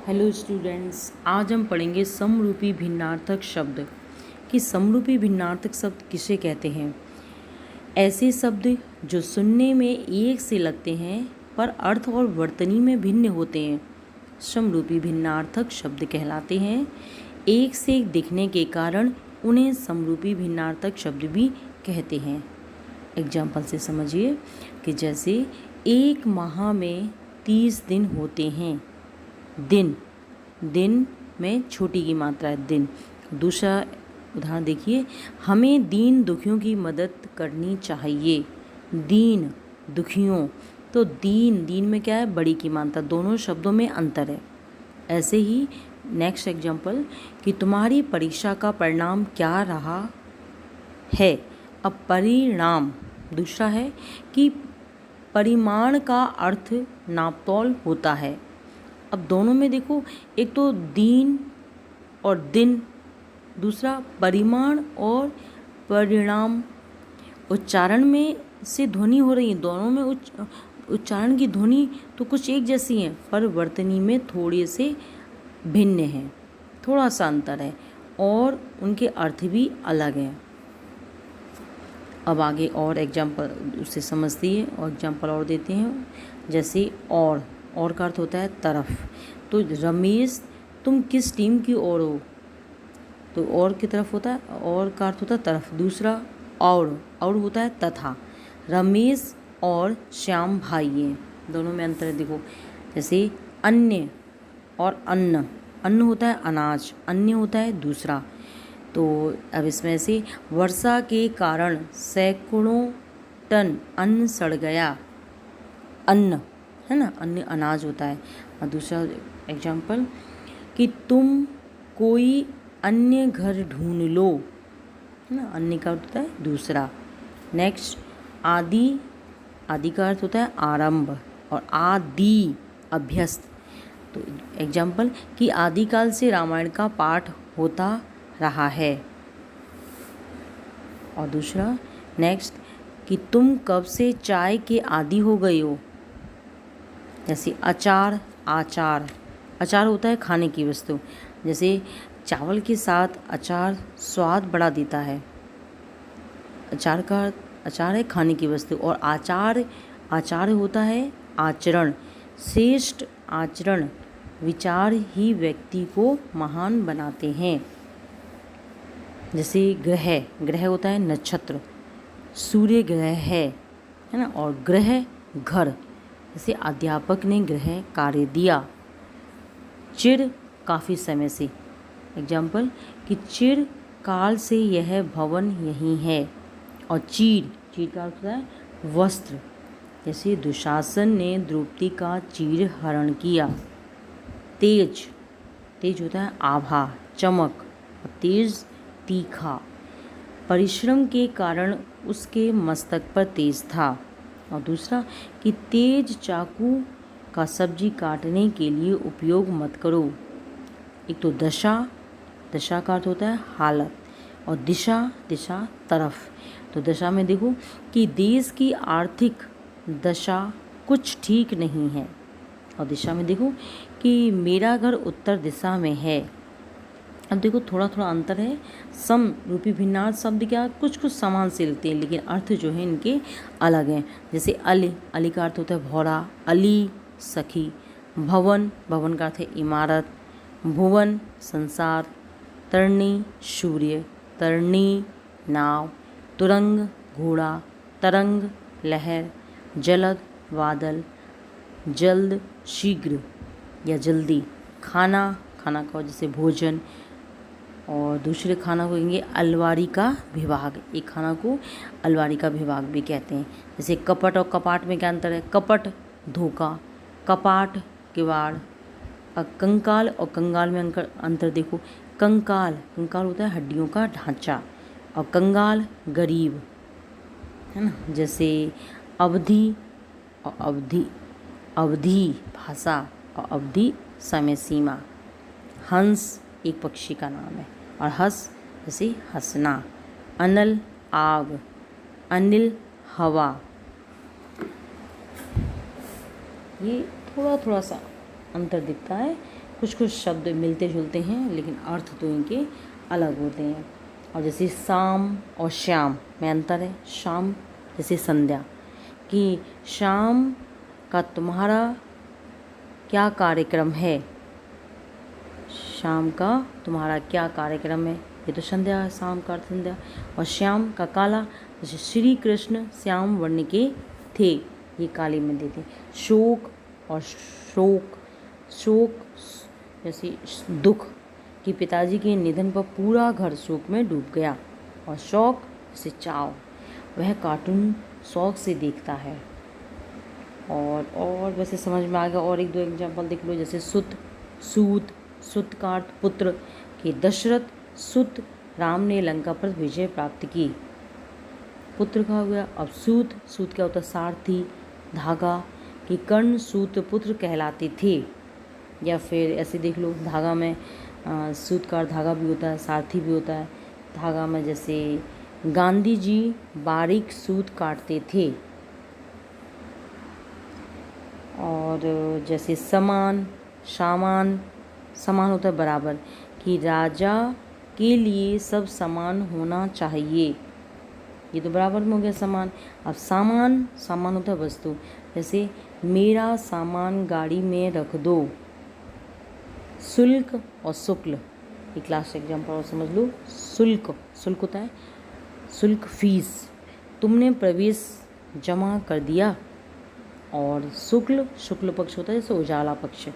Hello students, आज हम पढ़ेंगे समरूपी भिन्नार्थक शब्द कि समरूपी भिन्नार्थक शब्द किसे कहते हैं। ऐसे शब्द जो सुनने में एक से लगते हैं पर अर्थ और वर्तनी में भिन्न होते हैं समरूपी भिन्नार्थक शब्द कहलाते हैं। एक से एक दिखने के कारण उन्हें समरूपी भिन्नार्थक शब्द भी कहते हैं। एग्जाम्पल से समझिए कि जैसे एक माह में 30 दिन होते हैं। दिन, दिन में छोटी की मात्रा है दिन। दूसरा उदाहरण देखिए, हमें दीन दुखियों की मदद करनी चाहिए। दीन दुखियों, तो दीन, दीन में क्या है, बड़ी की मात्रा, दोनों शब्दों में अंतर है। ऐसे ही नेक्स्ट एग्जाम्पल कि तुम्हारी परीक्षा का परिणाम क्या रहा है। अब परिणाम दूसरा है कि परिमाण का अर्थ नापतोल होता है। अब दोनों में देखो, एक तो दीन और दिन, दूसरा परिमाण और परिणाम। उच्चारण में से ध्वनि हो रही है, दोनों में उच्चारण की ध्वनि तो कुछ एक जैसी है पर वर्तनी में थोड़े से भिन्न हैं, थोड़ा सा अंतर है और उनके अर्थ भी अलग हैं। अब आगे और एग्जाम्पल उससे समझती है और एग्जाम्पल और देते हैं। जैसे और का अर्थ होता है तरफ। तो रमेश, तुम किस टीम की ओर हो, तो और की तरफ होता है, और का अर्थ होता है तरफ। दूसरा और होता है तथा। रमेश और श्याम भाई हैं, दोनों में अंतर है देखो। जैसे अन्य और अन्न, अन्न होता है अनाज, अन्य होता है दूसरा। तो अब इसमें से वर्षा के कारण सैकड़ों टन अन्न सड़ गया। अन्न है ना, अन्य अनाज होता है। और दूसरा एग्जाम्पल कि तुम कोई अन्य घर ढूंढ लो, है ना, अन्य का अर्थ होता है दूसरा। नेक्स्ट आदि, आदि का अर्थ होता है आरंभ और आदि अभ्यस्त। तो एग्जाम्पल कि आदिकाल से रामायण का पाठ होता रहा है। और दूसरा नेक्स्ट कि तुम कब से चाय के आदी हो गए हो। जैसे अचार, आचार, अचार होता है खाने की वस्तु। जैसे चावल के साथ अचार स्वाद बढ़ा देता है। अचार का अचार है खाने की वस्तु। और आचार होता है आचरण। श्रेष्ठ आचरण विचार ही व्यक्ति को महान बनाते हैं। जैसे ग्रह होता है नक्षत्र, सूर्य ग्रह है ना, और ग्रह घर। जैसे अध्यापक ने गृह कार्य दिया। चिर काफ़ी समय से, एग्जाम्पल कि चिर काल से यह भवन यही है। और चीर का अर्थ होता है वस्त्र। जैसे दुशासन ने द्रौपदी का चीर हरण किया। तेज होता है आभा, चमक, और तेज तीखा। परिश्रम के कारण उसके मस्तक पर तेज था। और दूसरा कि तेज चाकू का सब्जी काटने के लिए उपयोग मत करो। एक तो दशा का अर्थ होता है हालत, और दिशा तरफ। तो दशा में देखो कि देश की आर्थिक दशा कुछ ठीक नहीं है। और दिशा में देखो कि मेरा घर उत्तर दिशा में है। अब देखो थोड़ा अंतर है। समरूपी भिन्नार्थ शब्द क्या कुछ समान से लगते हैं लेकिन अर्थ जो है इनके अलग हैं। जैसे अली का अर्थ होता है भौरा, अली सखी। भवन का अर्थ है इमारत। भुवन संसार। तरणी सूर्य, तरणी नाव। तुरंग घोड़ा, तरंग लहर। जलद बादल, जल्द शीघ्र या जल्दी। खाना का जैसे भोजन। और दूसरे खाना को कहेंगे अलवारी का विभाग। एक खाना को अलवारी का विभाग भी कहते हैं। जैसे कपट और कपाट में क्या अंतर है। कपट धोखा, कपाट किवाड़। कंकाल और कंगाल में अंतर देखो। कंकाल होता है हड्डियों का ढांचा, और कंगाल गरीब, है ना। जैसे अवधि और अवधि भाषा, और अवधि समय सीमा। हंस एक पक्षी का नाम है, और हंस जैसे हंसना। अनल आग, अनिल हवा। ये थोड़ा सा अंतर दिखता है, कुछ कुछ शब्द मिलते जुलते हैं लेकिन अर्थ तो इनके अलग होते हैं। और जैसे शाम और श्याम में अंतर है। शाम जैसे संध्या, कि शाम का तुम्हारा क्या कार्यक्रम है, शाम का तुम्हारा क्या कार्यक्रम है, ये तो संध्या है, शाम का अर्थ संध्या। और श्याम का काला, जैसे श्री कृष्ण श्याम वर्ण के थे, ये काले में देते। शोक और शोक, शोक जैसे दुख, कि पिताजी के निधन पर पूरा घर शोक में डूब गया। और शौक जैसे चाव, वह कार्टून शौक से देखता है। और वैसे समझ में आ गया। और एक दो एग्जाम्पल देख लो, जैसे सुत, सूत, सुत का अर्थ पुत्र, कि दशरथ सुत राम ने लंका पर विजय प्राप्त की, पुत्र का हो गया। अब सूत, सूत क्या होता है, सारथी, धागा, कि कर्ण सूत पुत्र कहलाते थे। या फिर ऐसे देख लो, धागा में सूत का अर्थ धागा भी होता है, सारथी भी होता है। धागा में जैसे गांधी जी बारीक सूत काटते थे। और जैसे समान, सामान, समान होता है बराबर, कि राजा के लिए सब समान होना चाहिए, ये तो बराबर में हो गया समान। अब सामान, सामान होता है वस्तु, जैसे मेरा सामान गाड़ी में रख दो। शुल्क और शुक्ल, एक लास्ट एग्जाम्पल और समझ लो। शुल्क, शुल्क होता है शुल्क फीस, तुमने प्रवेश जमा कर दिया। और शुक्ल, शुक्ल पक्ष होता है जैसे उजाला पक्ष।